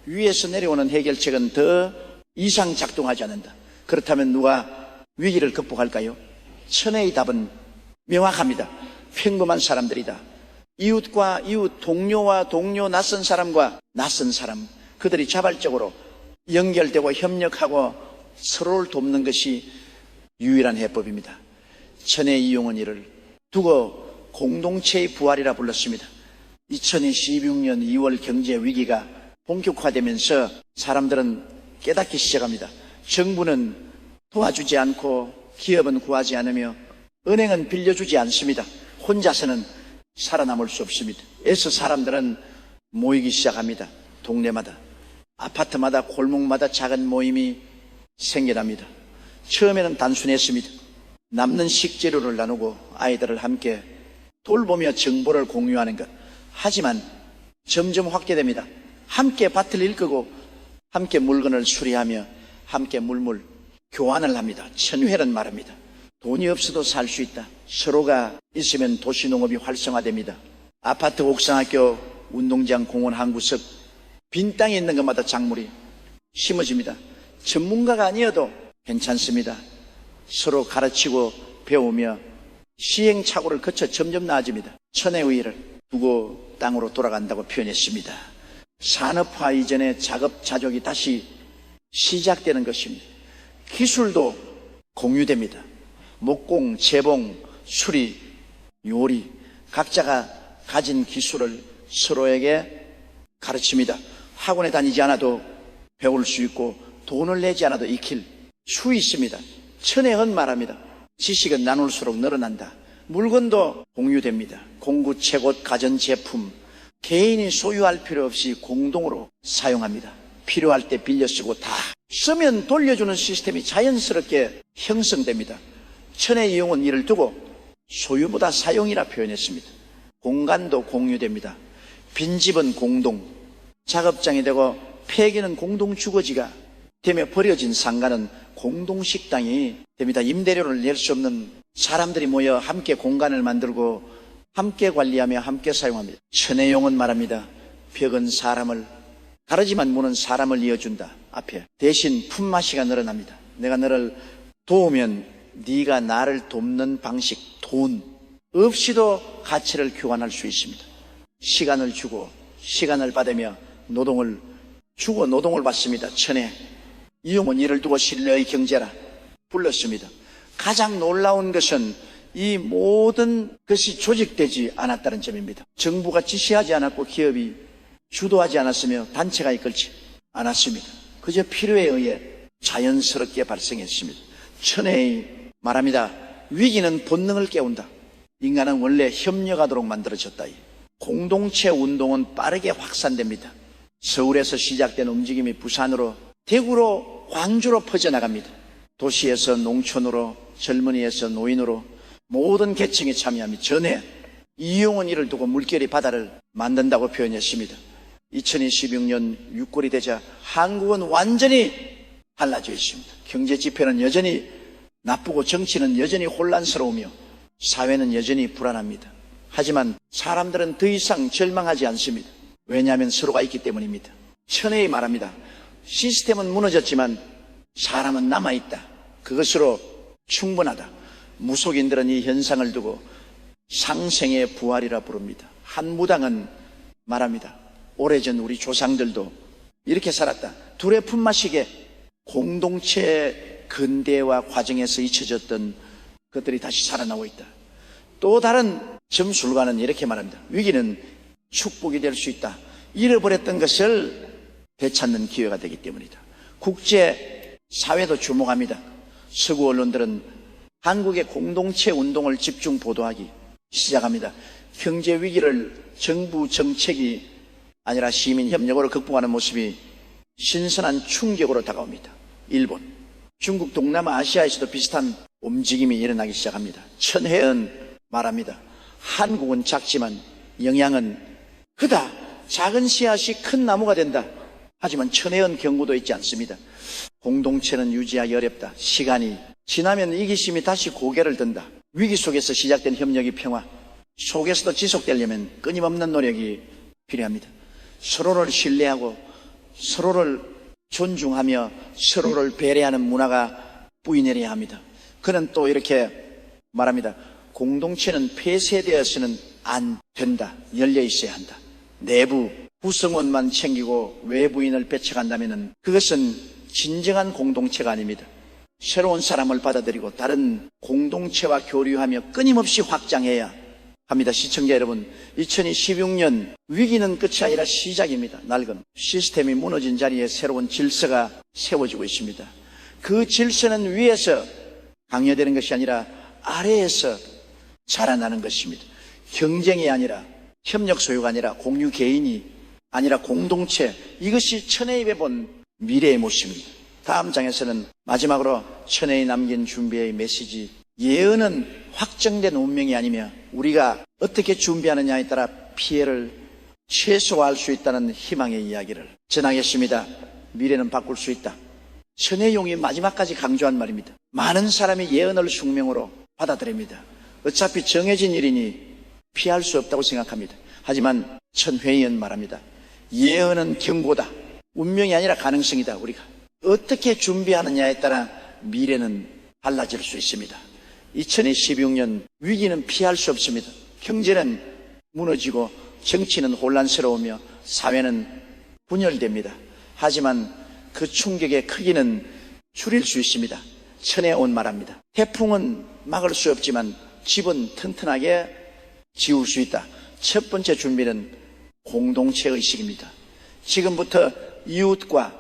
위에서 내려오는 해결책은 더 이상 작동하지 않는다. 그렇다면 누가 위기를 극복할까요? 천혜의 답은 명확합니다. 평범한 사람들이다. 이웃과 이웃, 동료와 동료, 낯선 사람과 낯선 사람, 그들이 자발적으로 연결되고 협력하고 서로를 돕는 것이 유일한 해법입니다. 천혜의 이용은 이를 두고 공동체의 부활이라 불렀습니다. 2026년 2월 경제 위기가 본격화되면서 사람들은 깨닫기 시작합니다. 정부는 도와주지 않고 기업은 구하지 않으며 은행은 빌려주지 않습니다. 혼자서는 살아남을 수 없습니다. 그래서 사람들은 모이기 시작합니다. 동네마다, 아파트마다, 골목마다 작은 모임이 생겨납니다. 처음에는 단순했습니다. 남는 식재료를 나누고 아이들을 함께 돌보며 정보를 공유하는 것. 하지만 점점 확대됩니다. 함께 밭을 일끄고 함께 물건을 수리하며 함께 물물 교환을 합니다. 천회는 말합니다. 돈이 없어도 살 수 있다. 서로가 있으면 도시농업이 활성화됩니다. 아파트, 옥상학교, 운동장, 공원 한 구석, 빈 땅이 있는 것마다 작물이 심어집니다. 전문가가 아니어도 괜찮습니다. 서로 가르치고 배우며 시행착오를 거쳐 점점 나아집니다. 천혜의를 두고 땅으로 돌아간다고 표현했습니다. 산업화 이전의 작업자족이 다시 시작되는 것입니다. 기술도 공유됩니다. 목공, 재봉, 수리, 요리, 각자가 가진 기술을 서로에게 가르칩니다. 학원에 다니지 않아도 배울 수 있고 돈을 내지 않아도 익힐 수 있습니다. 천혜은 말합니다. 지식은 나눌수록 늘어난다. 물건도 공유됩니다. 공구, 채곳, 가전제품, 개인이 소유할 필요 없이 공동으로 사용합니다. 필요할 때 빌려 쓰고 다 쓰면 돌려주는 시스템이 자연스럽게 형성됩니다. 천혜의 이용은 이를 두고 소유보다 사용이라 표현했습니다. 공간도 공유됩니다. 빈집은 공동, 작업장이 되고 폐기는 공동 주거지가 되며 버려진 상가는 공동 식당이 됩니다. 임대료를 낼 수 없는 사람들이 모여 함께 공간을 만들고 함께 관리하며 함께 사용합니다. 천혜의 용은 말합니다. 벽은 사람을 가르지만 문은 사람을 이어준다. 앞에 대신 품맛이가 늘어납니다. 내가 너를 도우면 네가 나를 돕는 방식, 돈 없이도 가치를 교환할 수 있습니다. 시간을 주고 시간을 받으며 노동을 주고 노동을 받습니다. 천혜 이용은 이를 두고 신뢰의 경제라 불렀습니다. 가장 놀라운 것은 이 모든 것이 조직되지 않았다는 점입니다. 정부가 지시하지 않았고 기업이 주도하지 않았으며 단체가 이끌지 않았습니다. 그저 필요에 의해 자연스럽게 발생했습니다. 천혜의 말합니다. 위기는 본능을 깨운다. 인간은 원래 협력하도록 만들어졌다. 공동체 운동은 빠르게 확산됩니다. 서울에서 시작된 움직임이 부산으로, 대구로, 광주로 퍼져나갑니다. 도시에서 농촌으로, 젊은이에서 노인으로 모든 계층이 참여합니다. 전에 이용은 이를 두고 물결이 바다를 만든다고 표현했습니다. 2026년 6월이 되자 한국은 완전히 달라져 있습니다. 경제 지표는 여전히 나쁘고 정치는 여전히 혼란스러우며 사회는 여전히 불안합니다. 하지만 사람들은 더 이상 절망하지 않습니다. 왜냐하면 서로가 있기 때문입니다. 천혜의 말합니다. 시스템은 무너졌지만 사람은 남아있다. 그것으로 충분하다. 무속인들은 이 현상을 두고 상생의 부활이라 부릅니다. 한 무당은 말합니다. 오래전 우리 조상들도 이렇게 살았다. 둘의 품맛이게 공동체 근대화 과정에서 잊혀졌던 것들이 다시 살아나고 있다. 또 다른 점술가는 이렇게 말합니다. 위기는 축복이 될 수 있다. 잃어버렸던 것을 되찾는 기회가 되기 때문이다. 국제 사회도 주목합니다. 서구 언론들은 한국의 공동체 운동을 집중 보도하기 시작합니다. 경제 위기를 정부 정책이 아니라 시민 협력으로 극복하는 모습이 신선한 충격으로 다가옵니다. 일본, 중국, 동남아, 아시아에서도 비슷한 움직임이 일어나기 시작합니다. 천혜은 말합니다. 한국은 작지만 영향은 크다. 작은 씨앗이 큰 나무가 된다. 하지만 천혜은 경고도 있지 않습니다. 공동체는 유지하기 어렵다. 시간이 지나면 이기심이 다시 고개를 든다. 위기 속에서 시작된 협력이 평화 속에서도 지속되려면 끊임없는 노력이 필요합니다. 서로를 신뢰하고 서로를 존중하며 서로를 배려하는 문화가 뿌이내려야 합니다. 그는 또 이렇게 말합니다. 공동체는 폐쇄되어서는 안 된다. 열려 있어야 한다. 내부 구성원만 챙기고 외부인을 배척한다면 그것은 진정한 공동체가 아닙니다. 새로운 사람을 받아들이고 다른 공동체와 교류하며 끊임없이 확장해야 합니다. 시청자 여러분, 2016년 위기는 끝이 아니라 시작입니다. 낡은 시스템이 무너진 자리에 새로운 질서가 세워지고 있습니다. 그 질서는 위에서 강요되는 것이 아니라 아래에서 자라나는 것입니다. 경쟁이 아니라 협력 소유가 아니라 공유 개인이 아니라 공동체, 이것이 천혜에 본 미래의 모습입니다. 다음 장에서는 마지막으로 천혜에 남긴 준비의 메시지, 예언은 확정된 운명이 아니며 우리가 어떻게 준비하느냐에 따라 피해를 최소화할 수 있다는 희망의 이야기를 전하겠습니다. 미래는 바꿀 수 있다. 천혜용이 마지막까지 강조한 말입니다. 많은 사람이 예언을 숙명으로 받아들입니다. 어차피 정해진 일이니 피할 수 없다고 생각합니다. 하지만 천회의원 말합니다. 예언은 경고다. 운명이 아니라 가능성이다. 우리가 어떻게 준비하느냐에 따라 미래는 달라질 수 있습니다. 2016년 위기는 피할 수 없습니다. 경제는 무너지고 정치는 혼란스러우며 사회는 분열됩니다. 하지만 그 충격의 크기는 줄일 수 있습니다. 천혜온 말합니다. 태풍은 막을 수 없지만 집은 튼튼하게 지울 수 있다. 첫 번째 준비는 공동체 의식입니다. 지금부터 이웃과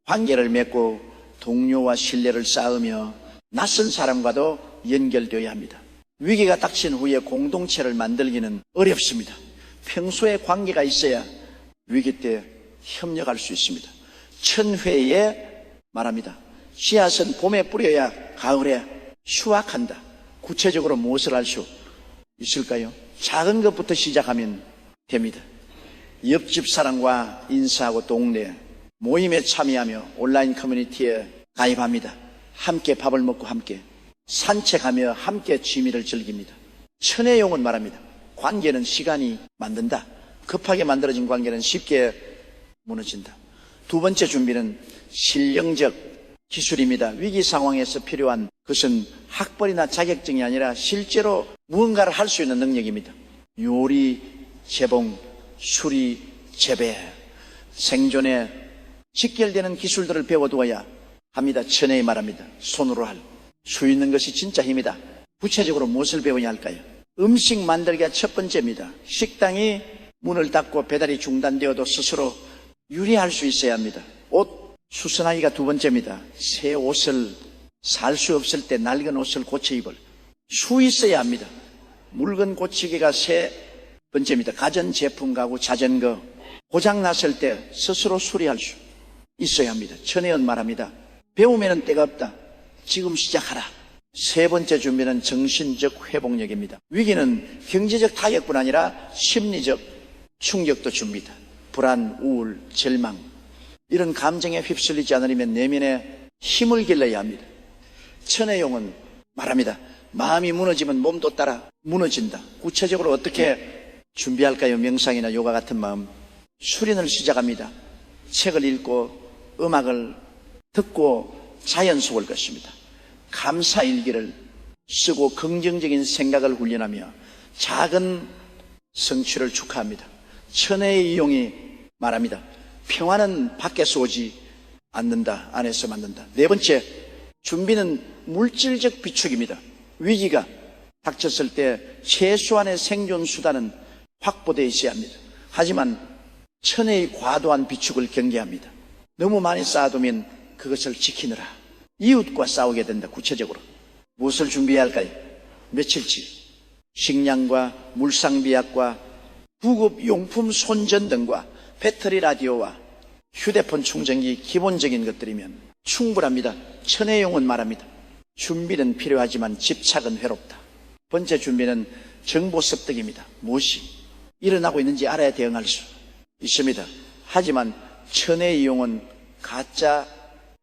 관계를 맺고 동료와 신뢰를 쌓으며 낯선 사람과도 연결되어야 합니다. 위기가 닥친 후에 공동체를 만들기는 어렵습니다. 평소에 관계가 있어야 위기 때 협력할 수 있습니다. 천회에 말합니다. 씨앗은 봄에 뿌려야 가을에 수확한다. 구체적으로 무엇을 할 수 있을까요? 작은 것부터 시작하면 됩니다. 옆집 사람과 인사하고 동네 모임에 참여하며 온라인 커뮤니티에 가입합니다. 함께 밥을 먹고 함께 산책하며 함께 취미를 즐깁니다. 천혜용은 말합니다. 관계는 시간이 만든다. 급하게 만들어진 관계는 쉽게 무너진다. 두 번째 준비는 실용적 기술입니다. 위기 상황에서 필요한 것은 학벌이나 자격증이 아니라 실제로 무언가를 할 수 있는 능력입니다. 요리, 재봉, 수리, 재배, 생존에 직결되는 기술들을 배워두어야 합니다. 천혜에 말합니다. 손으로 할 수 있는 것이 진짜 힘이다. 구체적으로 무엇을 배워야 할까요? 음식 만들기가 첫 번째입니다. 식당이 문을 닫고 배달이 중단되어도 스스로 유리할 수 있어야 합니다. 옷 수선하기가 두 번째입니다. 새 옷을 살 수 없을 때 낡은 옷을 고쳐 입을 수 있어야 합니다. 물건 고치기가 세 번째입니다. 가전제품, 가구, 자전거 고장 났을 때 스스로 수리할 수 있어야 합니다. 천혜연 말합니다. 배우면은 때가 없다. 지금 시작하라. 세 번째 준비는 정신적 회복력입니다. 위기는 경제적 타격뿐 아니라 심리적 충격도 줍니다. 불안, 우울, 절망 이런 감정에 휩쓸리지 않으려면 내면에 힘을 길러야 합니다. 천혜용은 말합니다. 마음이 무너지면 몸도 따라 무너진다. 구체적으로 어떻게 준비할까요? 명상이나 요가 같은 마음. 수련을 시작합니다. 책을 읽고 음악을 듣고 자연 속을 것입니다. 감사일기를 쓰고 긍정적인 생각을 훈련하며 작은 성취를 축하합니다. 천혜의 이용이 말합니다. 평화는 밖에서 오지 않는다. 안에서 만든다. 네 번째, 준비는 물질적 비축입니다. 위기가 닥쳤을 때 최소한의 생존 수단은 확보되어 있어야 합니다. 하지만 천혜의 과도한 비축을 경계합니다. 너무 많이 쌓아두면 그것을 지키느라 이웃과 싸우게 된다. 구체적으로 무엇을 준비해야 할까요? 며칠치 식량과 물상비약과 구급용품 손전 등과 배터리 라디오와 휴대폰 충전기 기본적인 것들이면 충분합니다. 천혜용은 말합니다. 준비는 필요하지만 집착은 외롭다. 번째 준비는 정보 습득입니다. 무엇이 일어나고 있는지 알아야 대응할 수 있습니다. 하지만 천혜의 용은 가짜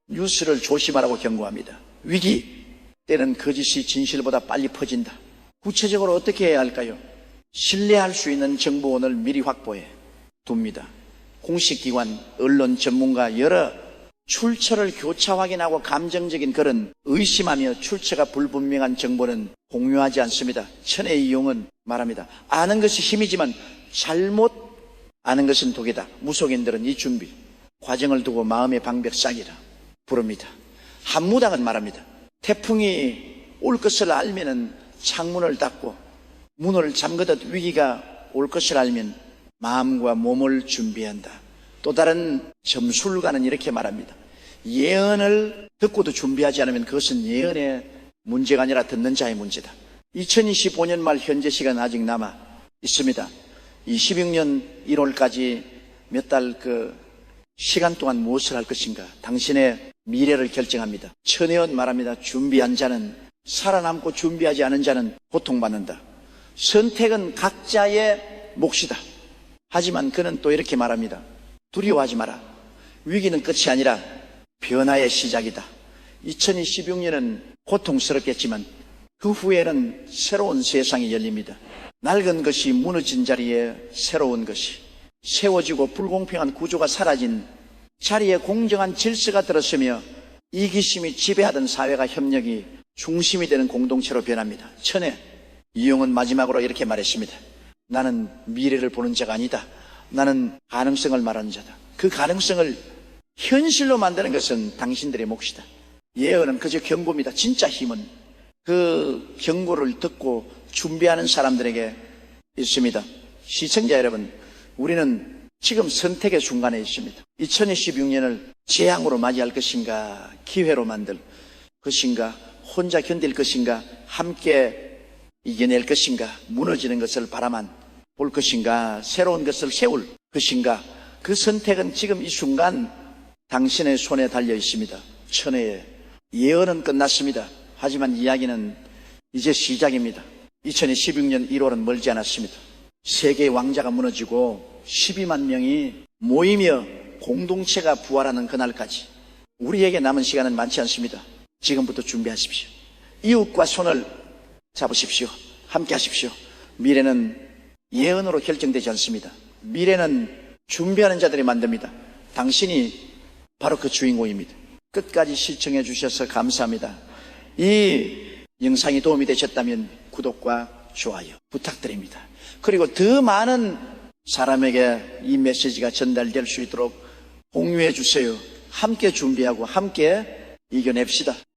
뉴스를 조심하라고 경고합니다. 위기 때는 거짓이 진실보다 빨리 퍼진다. 구체적으로 어떻게 해야 할까요? 신뢰할 수 있는 정보원을 미리 확보해 둡니다. 공식기관, 언론, 전문가 여러 출처를 교차 확인하고 감정적인 글은 의심하며 출처가 불분명한 정보는 공유하지 않습니다. 천혜의 이용은 말합니다. 아는 것이 힘이지만 잘못 아는 것은 독이다. 무속인들은 이 준비 과정을 두고 마음의 방벽 쌓기라 부릅니다. 한무당은 말합니다. 태풍이 올 것을 알면은 창문을 닫고 문을 잠그듯 위기가 올 것을 알면 마음과 몸을 준비한다. 또 다른 점술가는 이렇게 말합니다. 예언을 듣고도 준비하지 않으면 그것은 예언의 문제가 아니라 듣는 자의 문제다. 2025년 말 현재 시간 아직 남아 있습니다. 26년 1월까지 몇 달 시간 동안 무엇을 할 것인가? 당신의 미래를 결정합니다. 천혜원 말합니다. 준비한 자는 살아남고 준비하지 않은 자는 고통받는다. 선택은 각자의 몫이다. 하지만 그는 또 이렇게 말합니다. 두려워하지 마라. 위기는 끝이 아니라 변화의 시작이다. 2026년은 고통스럽겠지만 그 후에는 새로운 세상이 열립니다. 낡은 것이 무너진 자리에 새로운 것이 세워지고 불공평한 구조가 사라진 자리에 공정한 질서가 들었으며 이기심이 지배하던 사회가 협력이 중심이 되는 공동체로 변합니다. 천혜 이용은 마지막으로 이렇게 말했습니다. 나는 미래를 보는 자가 아니다. 나는 가능성을 말하는 자다. 그 가능성을 현실로 만드는 것은 당신들의 몫이다. 예언은 그저 경고입니다. 진짜 힘은 그 경고를 듣고 준비하는 사람들에게 있습니다. 시청자 여러분, 우리는 지금 선택의 순간에 있습니다. 2026년을 재앙으로 맞이할 것인가, 기회로 만들 것인가, 혼자 견딜 것인가, 함께 이겨낼 것인가, 무너지는 것을 바라만 볼 것인가, 새로운 것을 세울 것인가, 그 선택은 지금 이 순간 당신의 손에 달려 있습니다. 천혜의 예언은 끝났습니다. 하지만 이야기는 이제 시작입니다. 2016년 1월은 멀지 않았습니다. 세계의 왕자가 무너지고 12만 명이 모이며 공동체가 부활하는 그날까지 우리에게 남은 시간은 많지 않습니다. 지금부터 준비하십시오. 이웃과 손을 잡으십시오. 함께 하십시오. 미래는 예언으로 결정되지 않습니다. 미래는 준비하는 자들이 만듭니다. 당신이 바로 그 주인공입니다. 끝까지 시청해 주셔서 감사합니다. 이 영상이 도움이 되셨다면 구독과 좋아요 부탁드립니다. 그리고 더 많은 사람에게 이 메시지가 전달될 수 있도록 공유해 주세요. 함께 준비하고 함께 이겨냅시다.